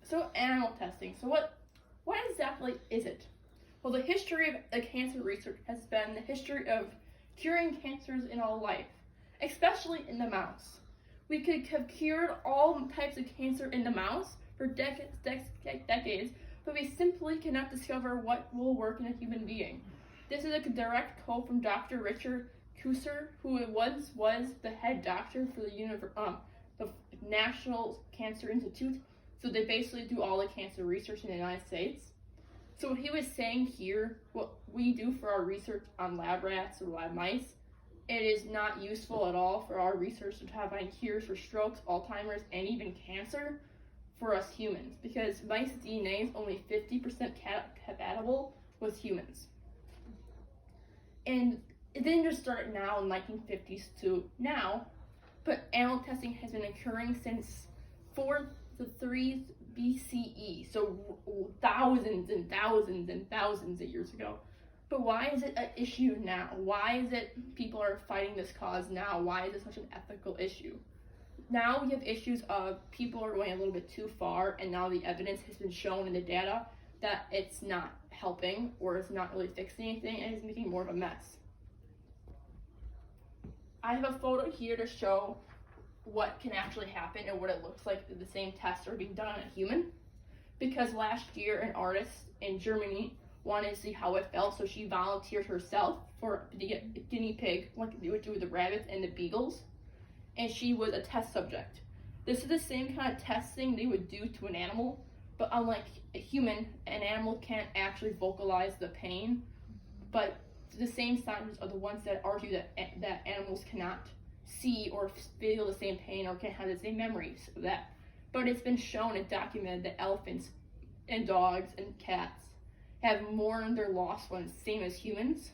So animal testing. So what exactly is it? Well, the history of cancer research has been the history of curing cancers in all life, especially in the mouse. We could have cured all types of cancer in the mouse for decades, but we simply cannot discover what will work in a human being. This is a direct quote from Dr. Richard Kusser, who once was the head doctor for the National Cancer Institute. So they basically do all the cancer research in the United States. So what he was saying here, what we do for our research on lab rats or lab mice, it is not useful at all for our research to find cures for strokes, Alzheimer's, and even cancer for us humans, because mice DNA is only 50% compatible with humans. And it didn't just start now in 1950s to now, but animal testing has been occurring since 4th-3 BCE, so thousands and thousands and thousands of years ago. But why is it an issue now? Why is it people are fighting this cause now? Why is it such an ethical issue? Now we have issues of people are going a little bit too far, and now the evidence has been shown in the data that it's not helping or it's not really fixing anything, and it's making more of a mess. I have a photo here to show what can actually happen and what it looks like if the same tests are being done on a human. Because last year an artist in Germany wanted to see how it felt, so she volunteered herself to get a guinea pig, like they would do with the rabbits and the beagles, and she was a test subject. This is the same kind of testing they would do to an animal, but unlike a human, an animal can't actually vocalize the pain, but the same scientists are the ones that argue that animals cannot see or feel the same pain or can't have the same memories of that. But it's been shown and documented that elephants and dogs and cats have mourned their lost ones, same as humans,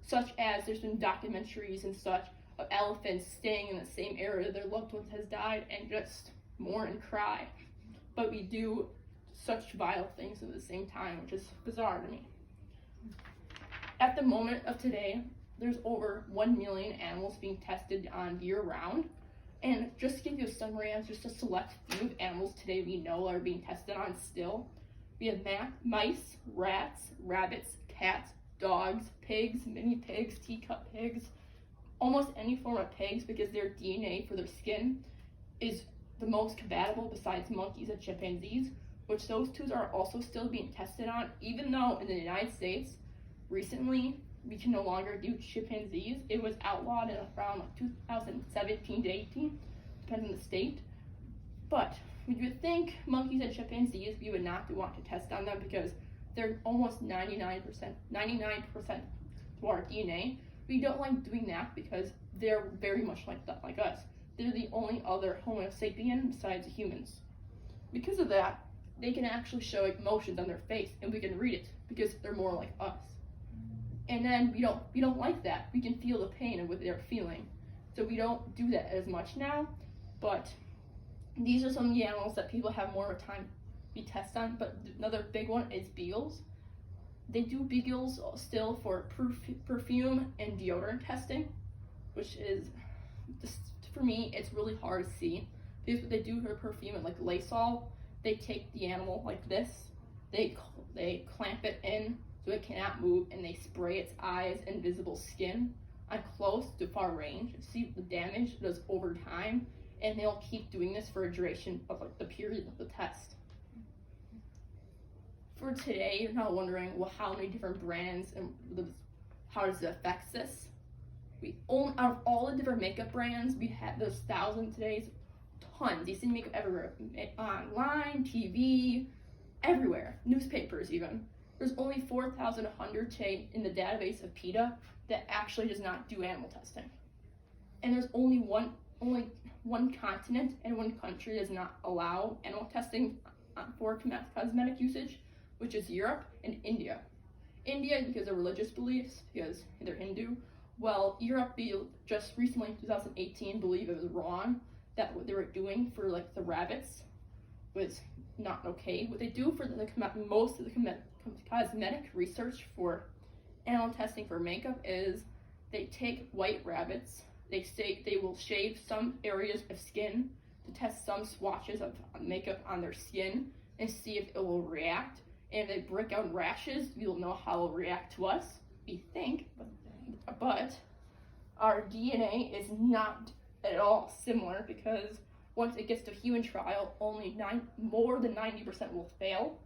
such as there's been documentaries and such of elephants staying in the same area their loved ones has died and just mourn and cry. But we do such vile things at the same time, which is bizarre to me. At the moment of today, there's over 1 million animals being tested on year-round. And just to give you a summary of just a select few of animals today we know are being tested on still. We have mice, rats, rabbits, cats, dogs, pigs, mini pigs, teacup pigs, almost any form of pigs, because their DNA for their skin is the most compatible besides monkeys and chimpanzees, which those two are also still being tested on, even though in the United States, recently, we can no longer do chimpanzees. It was outlawed in around 2017 to 18, depending on the state. But you would think monkeys and chimpanzees, we would not want to test on them because they're almost 99% to our DNA. We don't like doing that because they're very much like us. They're the only other Homo sapien besides humans. Because of that, they can actually show emotions on their face, and we can read it because they're more like us. And then we don't like that. We can feel the pain of what they're feeling. So we don't do that as much now, but these are some of the animals that people have more of a time be tested on. But another big one is beagles. They do beagles still for perfume and deodorant testing, which is, just, for me, it's really hard to see. Because what they do for perfume, like Lysol, they take the animal like this, they clamp it in so it cannot move, and they spray its eyes and visible skin on close to far range. See the damage it does over time, and they'll keep doing this for a duration of the period of the test. For today, you're not wondering, well, how many different brands and how does it affect this? Out of all the different makeup brands, we have those thousands today, tons. You see makeup everywhere, online, TV, everywhere, newspapers even. There's only 4,100 today in the database of PETA that actually does not do animal testing. And there's only one continent and one country does not allow animal testing for cosmetic usage, which is Europe and India. India because of religious beliefs, because they're Hindu. Well, Europe just recently, 2018, believed it was wrong that what they were doing for the rabbits was not okay. What they do for most of the cosmetic research for animal testing for makeup is they take white rabbits, they will shave some areas of skin to test some swatches of makeup on their skin and see if it will react. And if they break out in rashes, we'll know how it will react to us, we think. But our DNA is not at all similar, because once it gets to human trial, more than 90% will fail.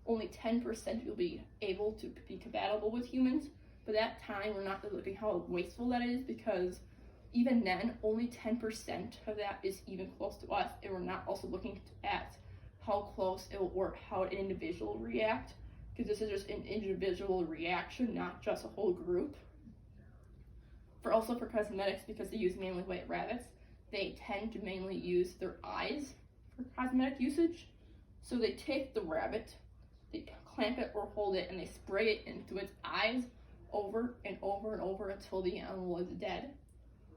Only 10% will be able to be compatible with humans. By that time, we're not looking how wasteful that is, because even then, only 10% of that is even close to us, and we're not also looking at how close it will work, how an individual will react, because this is just an individual reaction, not just a whole group. For cosmetics, because they use mainly white rabbits, they tend to mainly use their eyes for cosmetic usage. So they take the rabbit, they clamp it or hold it, and they spray it into its eyes over and over and over until the animal is dead,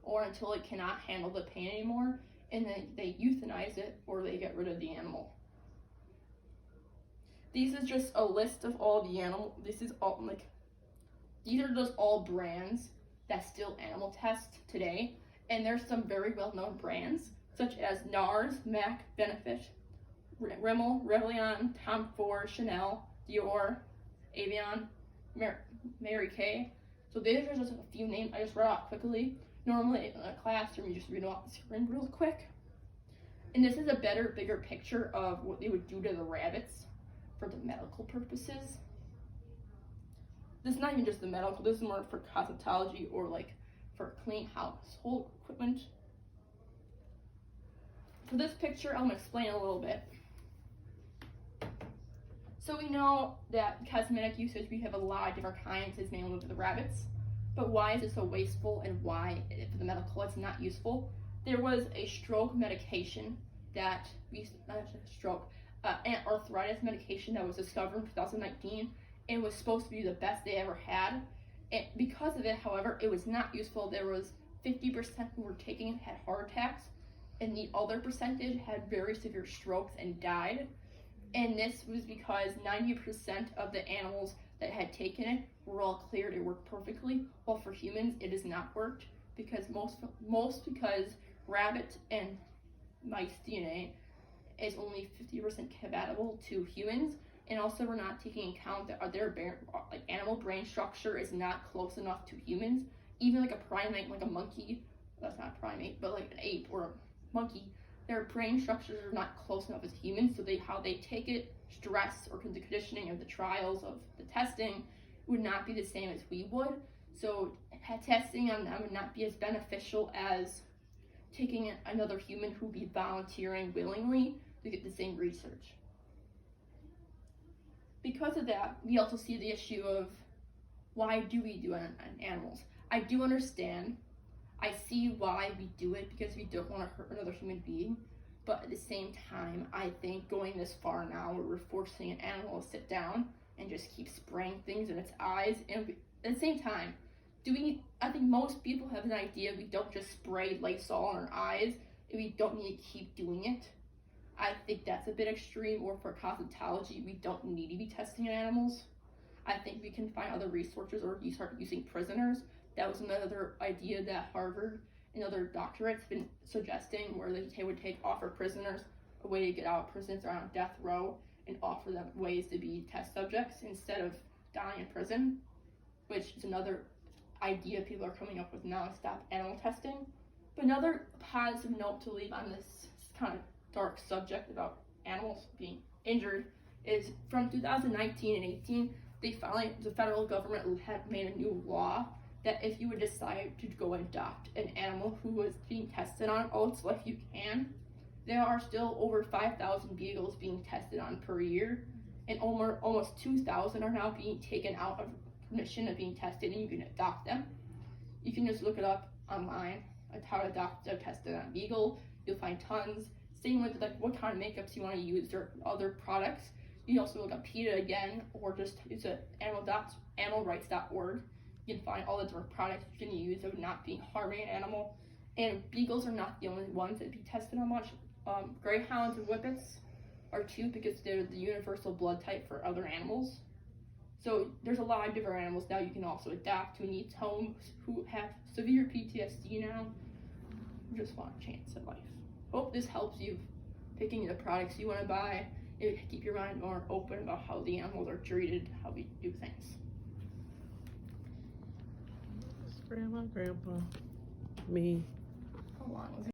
or until it cannot handle the pain anymore, and then they euthanize it or they get rid of the animal. These is just a list of all the these are just all brands that still animal test today, and there's some very well-known brands such as NARS, MAC, Benefit, Rimmel, Revlon, Tom Ford, Chanel, Dior, Avion, Mary Kay. So these are just a few names I just read off quickly. Normally in a classroom, you just read off the screen real quick. And this is a bigger picture of what they would do to the rabbits for the medical purposes. This is not even just the medical, this is more for cosmetology or for clean household equipment. For this picture, I'm going to explain a little bit. So we know that cosmetic usage, we have a lot of different kinds, is mainly with the rabbits. But why is it so wasteful, and why, for the medical, it's not useful? There was a stroke medication that an arthritis medication that was discovered in 2019, and was supposed to be the best they ever had. And because of it, however, it was not useful. There was 50% who were taking it had heart attacks, and the other percentage had very severe strokes and died. And this was because 90% of the animals that had taken it were all cleared. It worked perfectly. While for humans, it has not worked, because because rabbit and mice DNA is only 50% compatible to humans, and also we're not taking into account that their animal brain structure is not close enough to humans. Even a primate, like a monkey, that's not a primate, but an ape or a monkey, their brain structures are not close enough as humans, so how they take it, stress, or the conditioning of the trials of the testing would not be the same as we would. So testing on them would not be as beneficial as taking another human who would be volunteering willingly to get the same research. Because of that, we also see the issue of why do we do it on animals? I do understand. I see why we do it, because we don't want to hurt another human being. But at the same time, I think going this far now, where we're forcing an animal to sit down and just keep spraying things in its eyes, and at the same time, I think most people have an idea we don't just spray Lysol in our eyes, and we don't need to keep doing it. I think that's a bit extreme, or for cosmetology, we don't need to be testing on animals. I think we can find other resources, or you start using prisoners. That was another idea that Harvard and other doctorates been suggesting, where they would offer prisoners a way to get out of prisons or on death row, and offer them ways to be test subjects instead of dying in prison, which is another idea people are coming up with now to stop animal testing. But another positive note to leave on this kind of dark subject about animals being injured is from 2019 and 18, the federal government had made a new law that if you would decide to go adopt an animal who was being tested on all its life, you can. There are still over 5,000 beagles being tested on per year, and almost 2,000 are now being taken out of permission of being tested, and you can adopt them. You can just look it up online, how to adopt a tested on beagle. You'll find tons. Same with what kind of makeups you want to use or other products. You can also look up PETA again, or just use animalrights.org. You can find all the different products you can use of not being harming an animal. And beagles are not the only ones that be tested on much. Greyhounds and whippets are too, because they're the universal blood type for other animals. So there's a lot of different animals now you can also adopt who need homes, who have severe PTSD now, who just want a chance at life. Hope this helps you picking the products you want to buy, it would keep your mind more open about how the animals are treated, how we do things. Grandma, Grandpa, me. How long was it?